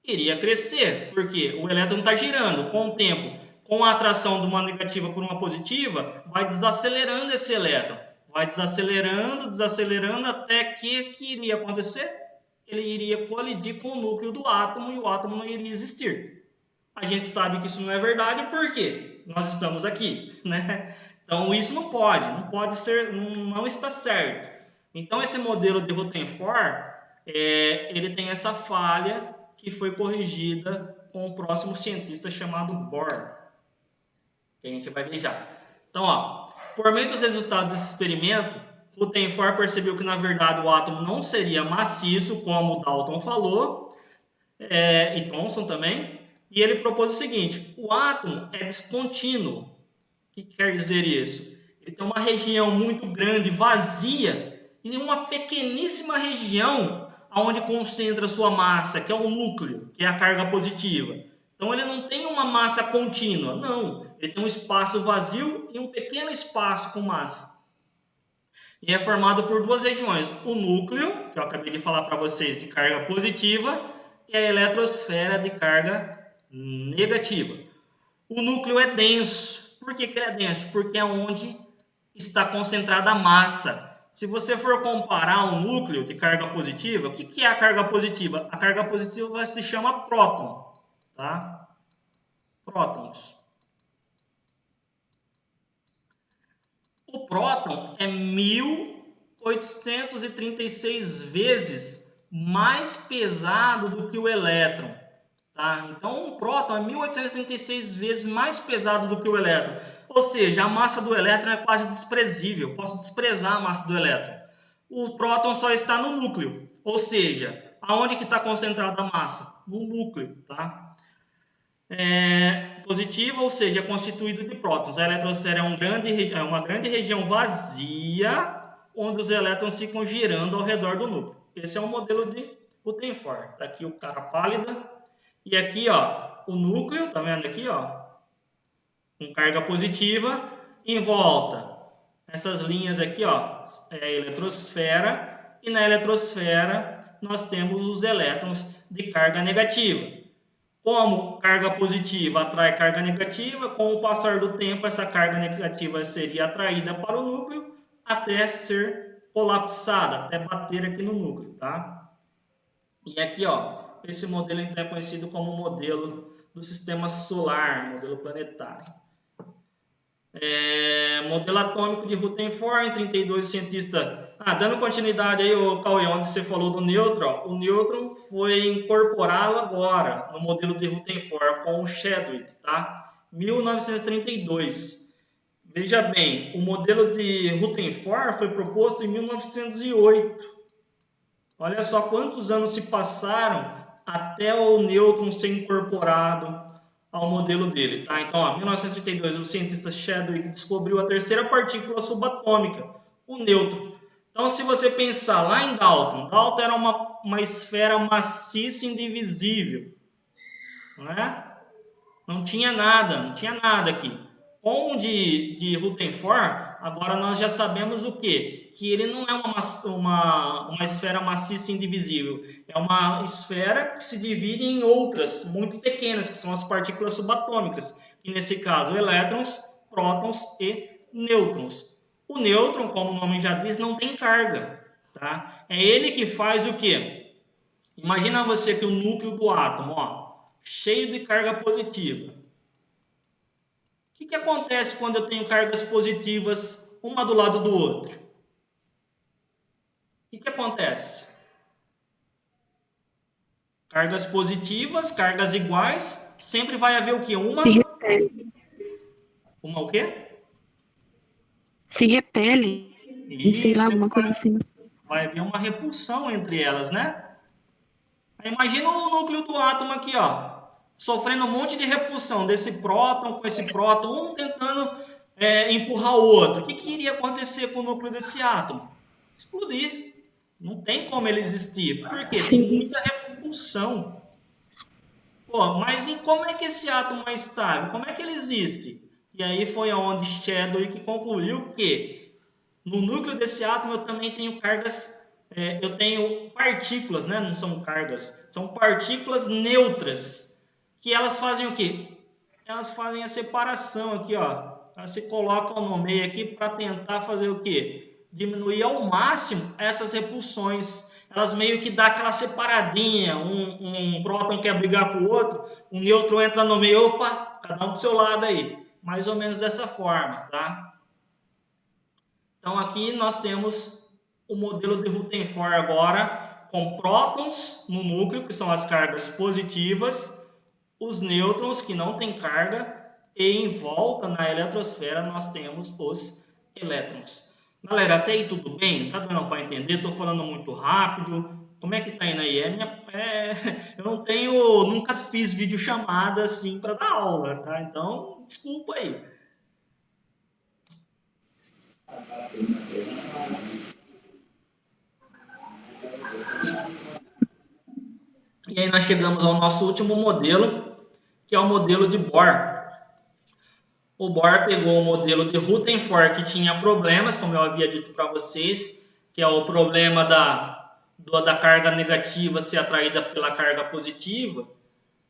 [SPEAKER 1] iria crescer, porque o elétron está girando. Com o tempo, com a atração de uma negativa por uma positiva, vai desacelerando esse elétron. Vai desacelerando, desacelerando, até que iria acontecer? Ele iria colidir com o núcleo do átomo e o átomo não iria existir. A gente sabe que isso não é verdade, por quê? Nós estamos aqui, né? Então isso não pode ser, não está certo. Então esse modelo de Rutherford, ele tem essa falha que foi corrigida com o próximo cientista chamado Bohr, que a gente vai ver já. Então, ó, por meio dos resultados desse experimento, Rutherford percebeu que na verdade o átomo não seria maciço, como Dalton falou, e Thomson também, e ele propôs o seguinte: o átomo é descontínuo. O que quer dizer isso? Ele tem uma região muito grande, vazia, e uma pequeníssima região onde concentra sua massa, que é o núcleo, que é a carga positiva. Então ele não tem uma massa contínua, não. Ele tem um espaço vazio e um pequeno espaço com massa. E é formado por duas regiões: o núcleo, que eu acabei de falar para vocês, de carga positiva, e a eletrosfera de carga negativa. O núcleo é denso. Por que ele é denso? Porque é onde está concentrada a massa. Se você for comparar um núcleo de carga positiva, o que é a carga positiva? A carga positiva se chama próton, tá? Prótons. O próton é 1000 1836 vezes mais pesado do que o elétron. Tá? Então, um próton é 1836 vezes mais pesado do que o elétron. Ou seja, a massa do elétron é quase desprezível. Eu posso desprezar a massa do elétron. O próton só está no núcleo. Ou seja, aonde que está concentrada a massa? No núcleo. Tá? Positiva, ou seja, é constituído de prótons. A eletrosfera é uma grande região vazia, onde os elétrons ficam girando ao redor do núcleo. Esse é um modelo de Rutherford. Está aqui o cara pálida. E aqui, ó, o núcleo, tá vendo aqui, ó, com carga positiva, em volta, essas linhas aqui, ó, é a eletrosfera, e na eletrosfera nós temos os elétrons de carga negativa. Como carga positiva atrai carga negativa, com o passar do tempo, essa carga negativa seria atraída para o núcleo até ser colapsada, até bater aqui no núcleo, tá? E aqui, ó, esse modelo é conhecido como modelo do sistema solar, modelo planetário. Modelo atômico de Rutherford, em 32, o cientista... dando continuidade aí, o Cauê, onde você falou do nêutron, o nêutron foi incorporado agora no modelo de Rutherford com o Chadwick, tá? 1932. Veja bem, o modelo de Rutherford foi proposto em 1908. Olha só quantos anos se passaram até o nêutron ser incorporado ao modelo dele. Tá? Então, em 1932, o cientista Chadwick descobriu a terceira partícula subatômica, o nêutron. Então, se você pensar lá em Dalton, Dalton era uma esfera maciça e indivisível. Não é? Não tinha nada aqui. Com o de Rutherford, agora nós já sabemos o quê? Que ele não é uma esfera maciça e indivisível. É uma esfera que se divide em outras muito pequenas, que são as partículas subatômicas. Que nesse caso, elétrons, prótons e nêutrons. O nêutron, como o nome já diz, não tem carga. Tá? É ele que faz o quê? Imagina você que o núcleo do átomo, ó, cheio de carga positiva. O que acontece quando eu tenho cargas positivas uma do lado do outro? O que acontece? Cargas positivas, cargas iguais, sempre vai haver o quê?
[SPEAKER 2] Se repelem.
[SPEAKER 1] Uma o quê?
[SPEAKER 2] Se repelem.
[SPEAKER 1] Isso,
[SPEAKER 2] sei lá, alguma coisa assim.
[SPEAKER 1] Vai haver uma repulsão entre elas, né? Aí imagina o núcleo do átomo aqui, ó, sofrendo um monte de repulsão desse próton com esse próton, um tentando empurrar o outro. O que iria acontecer com o núcleo desse átomo? Explodir. Não tem como ele existir. Por quê? Tem muita repulsão. Pô, mas e como é que esse átomo é estável? Como é que ele existe? E aí foi onde Chadwick concluiu que no núcleo desse átomo eu também tenho cargas, eu tenho partículas, né? Não são cargas, são partículas neutras. Que elas fazem o quê? Elas fazem a separação aqui, ó. Elas se colocam no meio aqui para tentar fazer o quê? Diminuir ao máximo essas repulsões. Elas meio que dão aquela separadinha. Um próton quer brigar com o outro, o nêutron entra no meio, opa, cada um do seu lado aí. Mais ou menos dessa forma, tá? Então aqui nós temos o modelo de Rutherford agora, com prótons no núcleo, que são as cargas positivas, os nêutrons, que não têm carga, e em volta, na eletrosfera, nós temos os elétrons. Galera, até aí tudo bem? Tá dando para entender? Estou falando muito rápido. Como é que tá indo aí? Eu nunca fiz videochamada assim para dar aula, tá? Então, desculpa aí. E aí nós chegamos ao nosso último modelo, que é o modelo de Bohr. O Bohr pegou o modelo de Rutherford, que tinha problemas, como eu havia dito para vocês, que é o problema da carga negativa ser atraída pela carga positiva,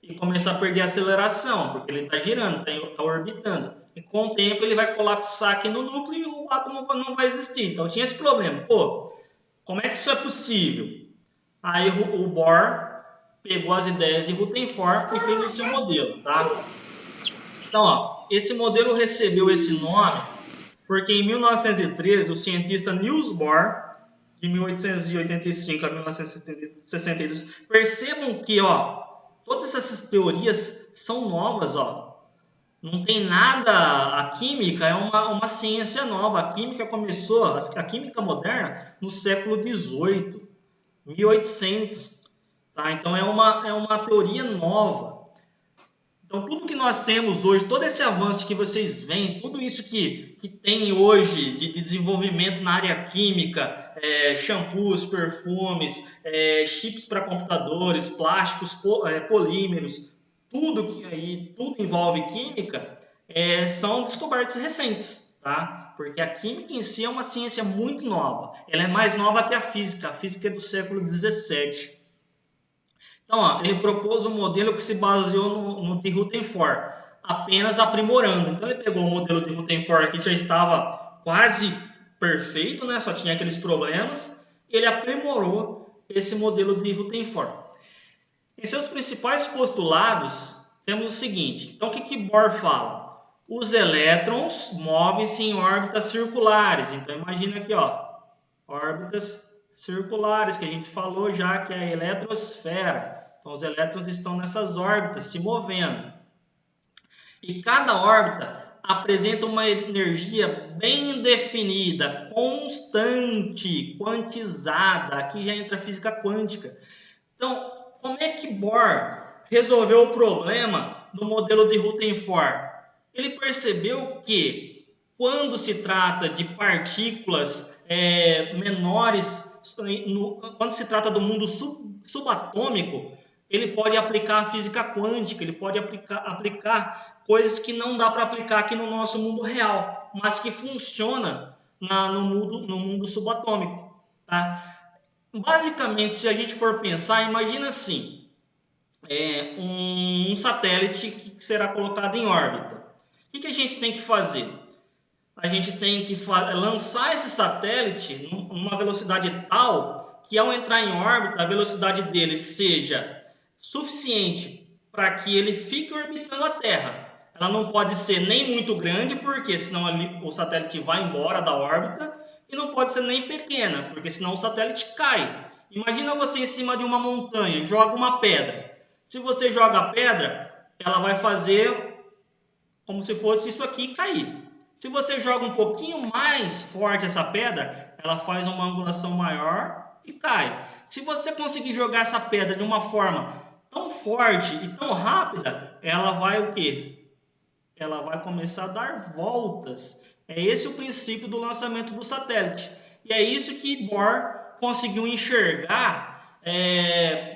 [SPEAKER 1] e começar a perder a aceleração, porque ele está girando, está orbitando. E com o tempo ele vai colapsar aqui no núcleo e o átomo não vai existir. Então tinha esse problema. Pô, como é que isso é possível? Aí o Bohr pegou as ideias de Rutherford e fez o seu modelo, tá? Então, ó, esse modelo recebeu esse nome porque em 1913 o cientista Niels Bohr de 1885 a 1962. Percebam que, ó, todas essas teorias são novas, ó. Não tem nada, a química é uma ciência nova. A química começou, a química moderna, no século XVIII, 1800. Tá? Então é uma teoria nova. Então tudo que nós temos hoje, todo esse avanço que vocês veem, tudo isso que tem hoje de desenvolvimento na área química, shampoos, perfumes, chips para computadores, plásticos, polímeros, tudo envolve química, são descobertas recentes, tá? Porque a química em si é uma ciência muito nova. Ela é mais nova que a física. A física é do século XVII. Então, ó, ele propôs um modelo que se baseou no de Rutherford, apenas aprimorando. Então, ele pegou o modelo de Rutherford que já estava quase perfeito, né? Só tinha aqueles problemas, e ele aprimorou esse modelo de Rutherford. Em seus principais postulados, temos o seguinte. Então, o que Bohr fala? Os elétrons movem-se em órbitas circulares. Então, imagina aqui, ó, órbitas circulares, que a gente falou já que é a eletrosfera. Então, os elétrons estão nessas órbitas, se movendo. E cada órbita apresenta uma energia bem definida, constante, quantizada. Aqui já entra a física quântica. Então, como é que Bohr resolveu o problema do modelo de Rutherford? Ele percebeu que, quando se trata de partículas menores, quando se trata do mundo subatômico, ele pode aplicar a física quântica, ele pode aplicar coisas que não dá para aplicar aqui no nosso mundo real, mas que funciona no mundo subatômico. Tá? Basicamente, se a gente for pensar, imagina assim, um satélite que será colocado em órbita. O que a gente tem que fazer? A gente tem que lançar esse satélite numa velocidade tal que, ao entrar em órbita, a velocidade dele seja suficiente para que ele fique orbitando a Terra. Ela não pode ser nem muito grande, porque senão o satélite vai embora da órbita, e não pode ser nem pequena, porque senão o satélite cai. Imagina você em cima de uma montanha, joga uma pedra. Se você joga a pedra, ela vai fazer como se fosse isso aqui cair. Se você joga um pouquinho mais forte essa pedra, ela faz uma angulação maior e cai. Se você conseguir jogar essa pedra de uma forma tão forte e tão rápida, ela vai o quê? Ela vai começar a dar voltas. É esse o princípio do lançamento do satélite. E é isso que Bohr conseguiu enxergar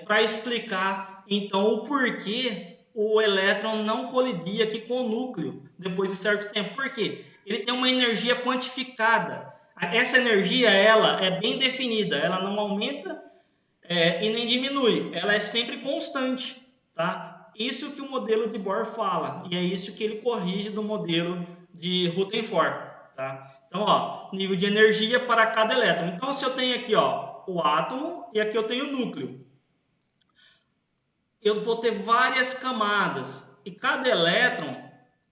[SPEAKER 1] para explicar, então, o porquê o elétron não colidia aqui com o núcleo depois de certo tempo. Por quê? Ele tem uma energia quantificada. Essa energia ela é bem definida, ela não aumenta e nem diminui, ela é sempre constante. Tá? Isso que o modelo de Bohr fala, e é isso que ele corrige do modelo de Rutherford. Tá? Então, ó, nível de energia para cada elétron. Então, se eu tenho aqui, ó, o átomo e aqui eu tenho o núcleo, eu vou ter várias camadas e cada elétron,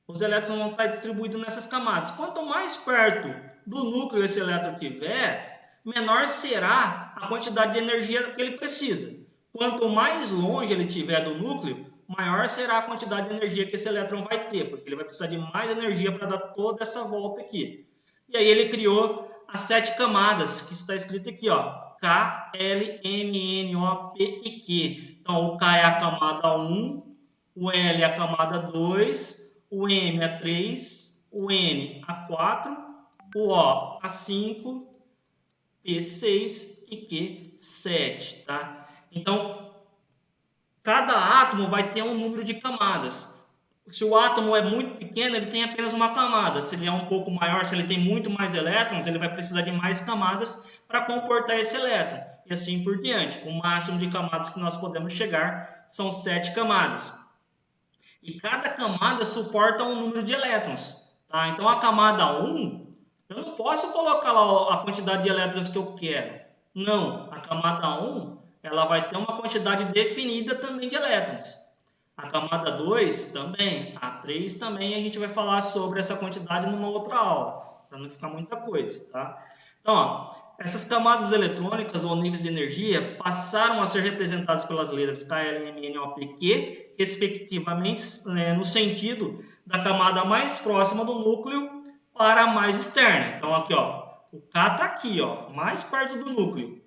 [SPEAKER 1] os elétrons vão estar distribuídos nessas camadas. Quanto mais perto do núcleo esse elétron tiver, menor será a quantidade de energia que ele precisa. Quanto mais longe ele tiver do núcleo, maior será a quantidade de energia que esse elétron vai ter, porque ele vai precisar de mais energia para dar toda essa volta aqui. E aí ele criou as 7 camadas, que está escrito aqui, ó, K, L, M, N, O, P e Q. Então, o K é a camada 1, o L é a camada 2, o M a 3, o N a 4, o O a 5, P 6 e Q 7. Tá? Então, cada átomo vai ter um número de camadas. Se o átomo é muito pequeno, ele tem apenas uma camada. Se ele é um pouco maior, se ele tem muito mais elétrons, ele vai precisar de mais camadas para comportar esse elétron. E assim por diante. O máximo de camadas que nós podemos chegar são 7 camadas. E cada camada suporta um número de elétrons. Tá? Então, a camada 1, eu não posso colocar lá a quantidade de elétrons que eu quero. Não, a camada 1, ela vai ter uma quantidade definida também de elétrons. A camada 2 também, a 3 também, a gente vai falar sobre essa quantidade numa outra aula, para não ficar muita coisa, tá? Então, ó, essas camadas eletrônicas ou níveis de energia passaram a ser representadas pelas letras K, L, M, N, O, P, Q, respectivamente, no sentido da camada mais próxima do núcleo para a mais externa. Então, aqui, ó, o K está aqui, ó, mais perto do núcleo.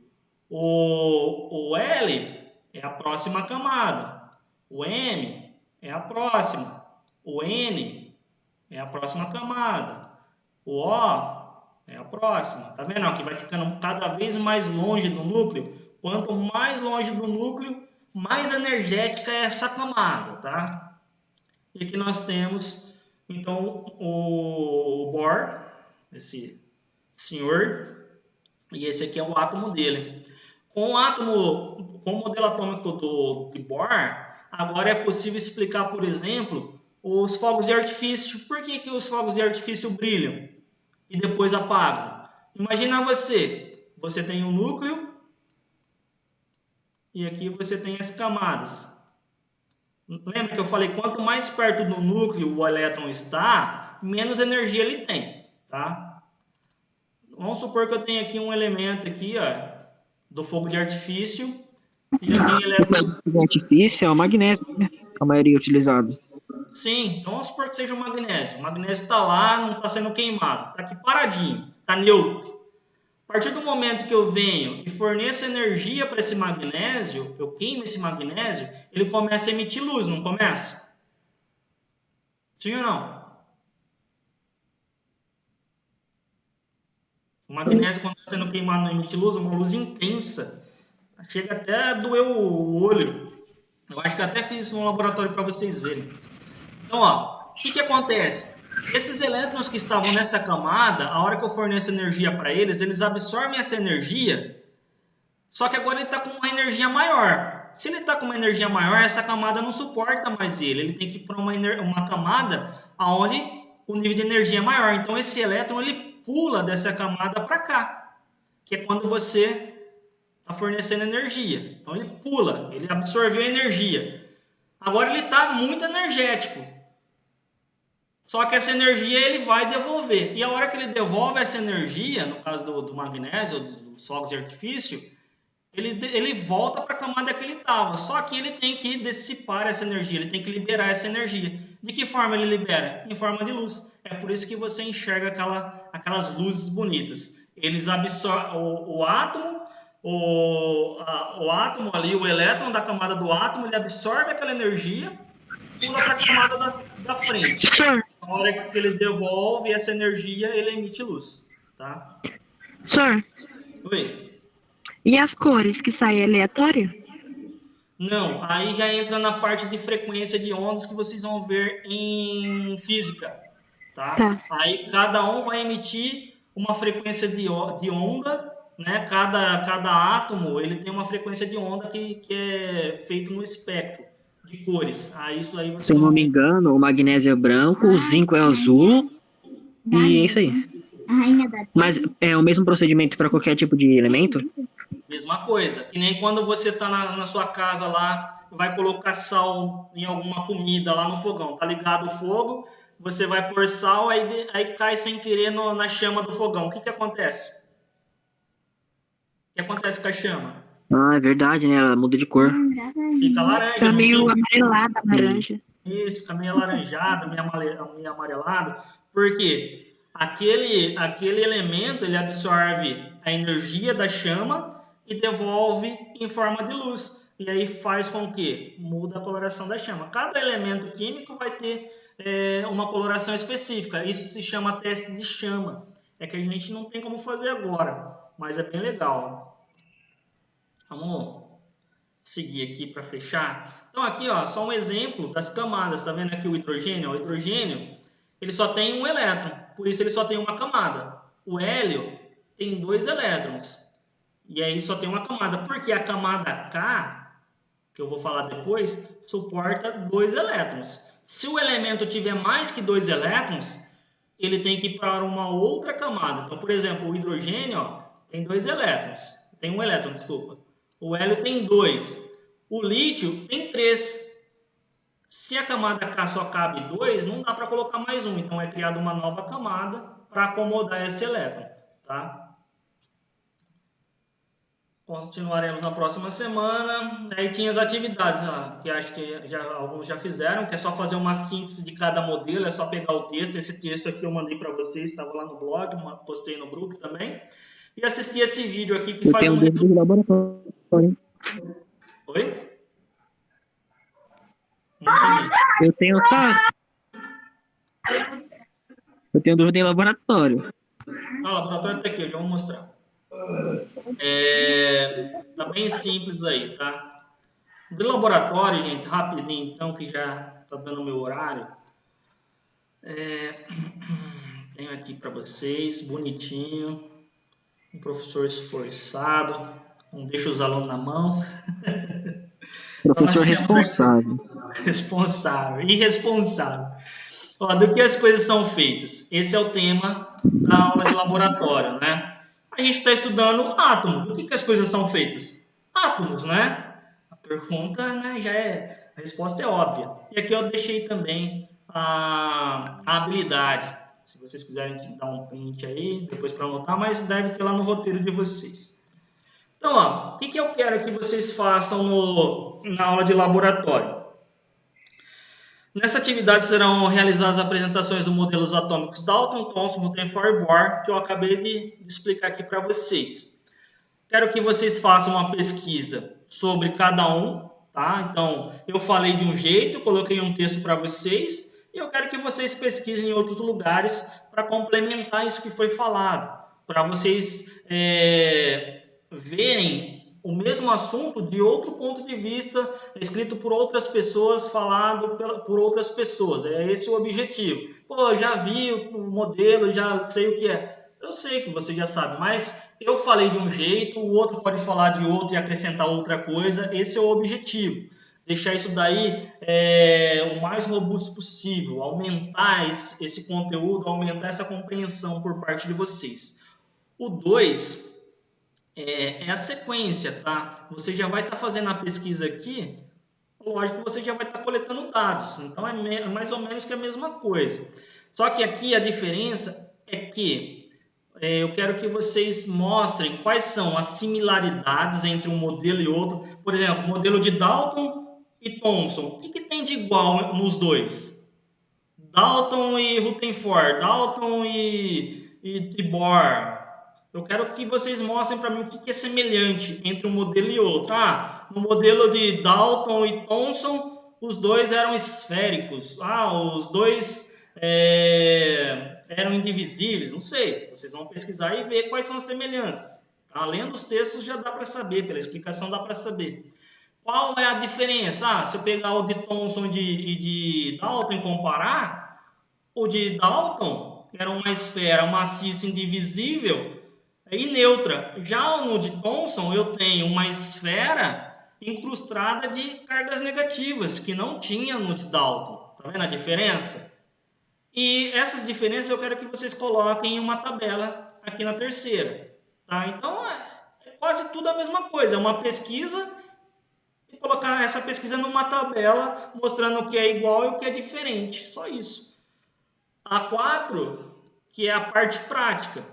[SPEAKER 1] O L é a próxima camada. O M é a próxima. O N é a próxima camada. O O é a próxima. Tá vendo? Aqui vai ficando cada vez mais longe do núcleo. Quanto mais longe do núcleo, mais energética é essa camada, tá? E aqui nós temos, então, o Bohr, esse senhor, e esse aqui é o átomo dele. Com o modelo atômico de Bohr, agora é possível explicar, por exemplo, os fogos de artifício. Por que os fogos de artifício brilham e depois apagam? Imagina você tem um núcleo e aqui você tem as camadas. Lembra que eu falei, quanto mais perto do núcleo o elétron está, menos energia ele tem, tá? Vamos supor que eu tenho aqui um elemento aqui, ó, do fogo de artifício. E aqui elétrons...
[SPEAKER 3] O fogo de artifício é o magnésio, né? A maioria utilizado.
[SPEAKER 1] Sim, então vamos supor que seja o magnésio. O magnésio está lá, não está sendo queimado. Está aqui paradinho, está neutro. A partir do momento que eu venho e forneço energia para esse magnésio, eu queimo esse magnésio, ele começa a emitir luz, não começa? Sim ou não? O magnésio, quando está sendo queimado, não emite luz, uma luz intensa. Chega até a doer o olho. Eu acho que até fiz isso no laboratório para vocês verem. Então, ó, o que acontece? Esses elétrons que estavam nessa camada, a hora que eu forneço energia para eles, eles absorvem essa energia, só que agora ele está com uma energia maior. Se ele está com uma energia maior, essa camada não suporta mais ele. Ele tem que ir para uma camada onde o nível de energia é maior. Então, esse elétron ele pula dessa camada para cá, que é quando você está fornecendo energia. Então, ele pula, ele absorveu a energia. Agora, ele está muito energético. Só que essa energia ele vai devolver. E a hora que ele devolve essa energia, no caso do magnésio, dos fogos de artifício, ele volta para a camada que ele estava. Só que ele tem que dissipar essa energia, ele tem que liberar essa energia. De que forma ele libera? Em forma de luz. É por isso que você enxerga aquelas luzes bonitas. Eles absorvem o átomo, o átomo ali, o elétron da camada do átomo, ele absorve aquela energia, pula para a camada da frente. Na hora que ele devolve essa energia, ele emite luz, tá?
[SPEAKER 2] Senhor,
[SPEAKER 1] Oi?
[SPEAKER 2] e as cores que saem aleatório?
[SPEAKER 1] Não, aí já entra na parte de frequência de ondas que vocês vão ver em física, tá? Aí cada um vai emitir uma frequência de onda, né? Cada átomo ele tem uma frequência de onda que é feito no espectro de cores. Isso aí
[SPEAKER 3] Se eu não me engano, o magnésio é branco, o zinco é azul e é isso aí. Mas é o mesmo procedimento para qualquer tipo de elemento?
[SPEAKER 1] Mesma coisa, que nem quando você está na sua casa lá, vai colocar sal em alguma comida lá no fogão, tá ligado o fogo, você vai pôr sal, aí cai sem querer na chama do fogão. O que acontece? O que acontece com a chama?
[SPEAKER 3] Ah, é verdade, né? Ela muda de cor.
[SPEAKER 1] Fica laranja.
[SPEAKER 2] Fica meio amarelada, laranja.
[SPEAKER 1] Isso, fica meio alaranjado, meio amarelado. Por quê? Aquele elemento ele absorve a energia da chama e devolve em forma de luz. E aí faz com que muda a coloração da chama. Cada elemento químico vai ter uma coloração específica. Isso se chama teste de chama. É que a gente não tem como fazer agora, mas é bem legal. Vamos seguir aqui para fechar. Então aqui, ó, só um exemplo das camadas. Tá vendo aqui o hidrogênio? O hidrogênio ele só tem um elétron, por isso ele só tem uma camada. O hélio tem 2 elétrons. E aí só tem uma camada, porque a camada K, que eu vou falar depois, suporta 2 elétrons. Se o elemento tiver mais que 2 elétrons, ele tem que ir para uma outra camada. Então, por exemplo, o hidrogênio ó, tem 2 elétrons. Tem um elétron, desculpa. O hélio tem 2. O lítio tem 3. Se a camada K só cabe 2, não dá para colocar mais um. Então, é criada uma nova camada para acomodar esse elétron. Tá? continuaremos na próxima semana. Aí tinha as atividades, que acho que alguns já fizeram, que é só fazer uma síntese de cada modelo, é só pegar o texto. Esse texto aqui eu mandei para vocês, estava lá no blog, postei no grupo também. E assistir esse vídeo aqui que faz um
[SPEAKER 3] dúvida do laboratório.
[SPEAKER 1] Oi?
[SPEAKER 3] Eu tenho dúvida em laboratório.
[SPEAKER 1] O laboratório tá aqui, eu já vou mostrar. Tá bem simples aí, tá? Do laboratório, gente, rapidinho, então, que já tá dando meu horário. Tenho aqui para vocês, bonitinho. Um professor esforçado, não deixa os alunos na mão.
[SPEAKER 3] Professor responsável.
[SPEAKER 1] Responsável, irresponsável. Ó, do que as coisas são feitas? Esse é o tema da aula de laboratório, né? A gente está estudando átomos. Do que as coisas são feitas? Átomos, né? A pergunta, né, a resposta é óbvia. E aqui eu deixei também a habilidade. Se vocês quiserem dar um print aí, depois para anotar, mas deve ter lá no roteiro de vocês. Então, ó, o que eu quero que vocês façam na aula de laboratório? Nessa atividade serão realizadas apresentações dos modelos atômicos Dalton, Thomson, Rutherford e Bohr, que eu acabei de explicar aqui para vocês. Quero que vocês façam uma pesquisa sobre cada um, tá? Então, eu falei de um jeito, coloquei um texto para vocês, e eu quero que vocês pesquisem em outros lugares para complementar isso que foi falado, para vocês verem o mesmo assunto de outro ponto de vista, escrito por outras pessoas, falado por outras pessoas. É esse o objetivo. Pô, já vi o modelo, já sei o que é. Eu sei que você já sabe, mas eu falei de um jeito, o outro pode falar de outro e acrescentar outra coisa. Esse é o objetivo. Deixar isso daí o mais robusto possível, aumentar esse conteúdo, aumentar essa compreensão por parte de vocês. O 2 é a sequência, tá? Você já vai estar fazendo a pesquisa aqui, lógico que você já vai estar coletando dados, então é mais ou menos que a mesma coisa. Só que aqui a diferença é que eu quero que vocês mostrem quais são as similaridades entre um modelo e outro. Por exemplo, o modelo de Dalton e Thomson. O que tem de igual nos dois? Dalton e Rutherford, Dalton e Bohr. Eu quero que vocês mostrem para mim o que é semelhante entre um modelo e outro. No modelo de Dalton e Thomson, os dois eram esféricos. Os dois eram indivisíveis. Não sei. Vocês vão pesquisar e ver quais são as semelhanças. Além dos textos já dá para saber, pela explicação dá para saber. Qual é a diferença? Se eu pegar o de Thomson e de Dalton e comparar, o de Dalton era uma esfera maciça indivisível e neutra. Já no de Thomson eu tenho uma esfera incrustada de cargas negativas, que não tinha no de Dalton. Está vendo a diferença? E essas diferenças eu quero que vocês coloquem em uma tabela aqui na terceira. Tá? Então é quase tudo a mesma coisa, é uma pesquisa e colocar essa pesquisa numa tabela mostrando o que é igual e o que é diferente, só isso. A 4, que é a parte prática,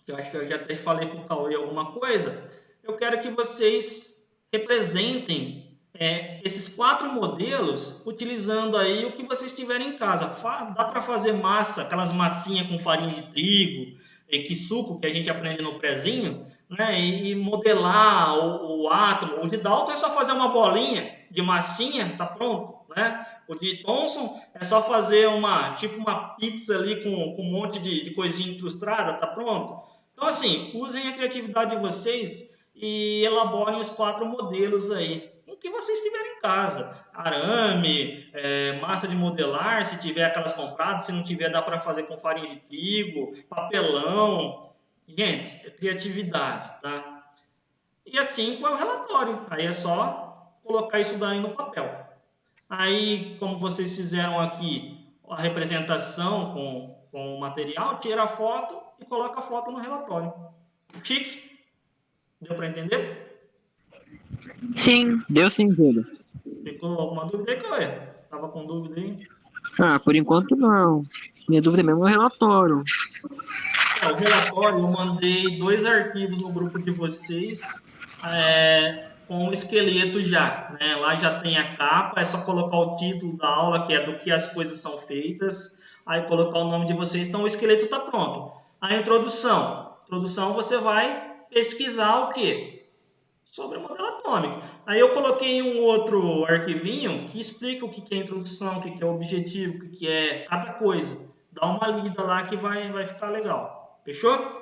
[SPEAKER 1] que eu acho que eu já até falei para o Cauê alguma coisa, eu quero que vocês representem esses 4 modelos utilizando aí o que vocês tiverem em casa. Dá para fazer massa, aquelas massinhas com farinha de trigo, que suco que a gente aprende no prezinho, né? E modelar o átomo. O de Dalton é só fazer uma bolinha de massinha, tá pronto, né? O de Thomson é só fazer uma pizza ali com um monte de coisinha incrustada, tá pronto. Então, assim, usem a criatividade de vocês e elaborem os 4 modelos aí. O que vocês tiverem em casa. Arame, massa de modelar, se tiver aquelas compradas. Se não tiver, dá para fazer com farinha de trigo, papelão. Gente, é criatividade, tá? E assim com o relatório. Aí é só colocar isso daí no papel. Aí, como vocês fizeram aqui a representação com o material, tira a foto e coloca a foto no relatório. Chique? Deu para entender?
[SPEAKER 3] Sim, deu sim, Júlio.
[SPEAKER 1] Ficou alguma dúvida aí, Cauê? Você estava com dúvida aí?
[SPEAKER 3] Por enquanto não. Minha dúvida mesmo é o relatório.
[SPEAKER 1] O relatório, eu mandei 2 arquivos no grupo de vocês. com o esqueleto já, né? Lá já tem a capa, é só colocar o título da aula, que é do que as coisas são feitas, aí colocar o nome de vocês, então o esqueleto está pronto. A introdução. Introdução você vai pesquisar o quê? Sobre o modelo atômico. Aí eu coloquei um outro arquivinho que explica o que é introdução, o que é objetivo, o que é cada coisa. Dá uma lida lá que vai ficar legal. Fechou?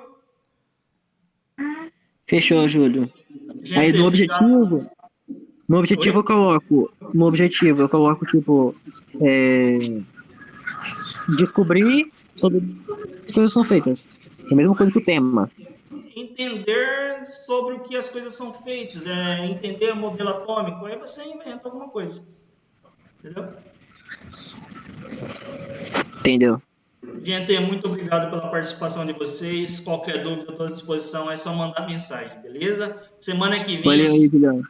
[SPEAKER 3] Fechou, Júlio.
[SPEAKER 1] Gente,
[SPEAKER 3] Aí no objetivo
[SPEAKER 1] Oi?
[SPEAKER 3] eu coloco, tipo, descobrir sobre as coisas são feitas. É a mesma coisa que o tema.
[SPEAKER 1] Entender sobre o que as coisas são feitas, entender o modelo atômico, aí você inventa alguma coisa. Entendeu?
[SPEAKER 3] Entendeu?
[SPEAKER 1] Gente, muito obrigado pela participação de vocês. Qualquer dúvida, estou à disposição, é só mandar mensagem, beleza? Semana que
[SPEAKER 3] Valeu aí,
[SPEAKER 1] vem
[SPEAKER 3] Julião.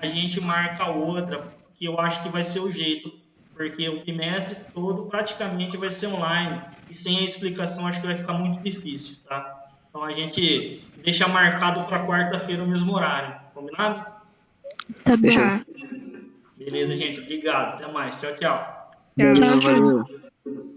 [SPEAKER 1] a gente marca outra, que eu acho que vai ser o jeito, porque o bimestre todo praticamente vai ser online, e sem a explicação acho que vai ficar muito difícil, tá? Então a gente deixa marcado para quarta-feira o mesmo horário, combinado?
[SPEAKER 2] Tá bom.
[SPEAKER 1] Beleza, gente, obrigado, até mais, tchau, tchau.
[SPEAKER 3] Valeu,
[SPEAKER 2] Tchau, tchau.
[SPEAKER 3] valeu.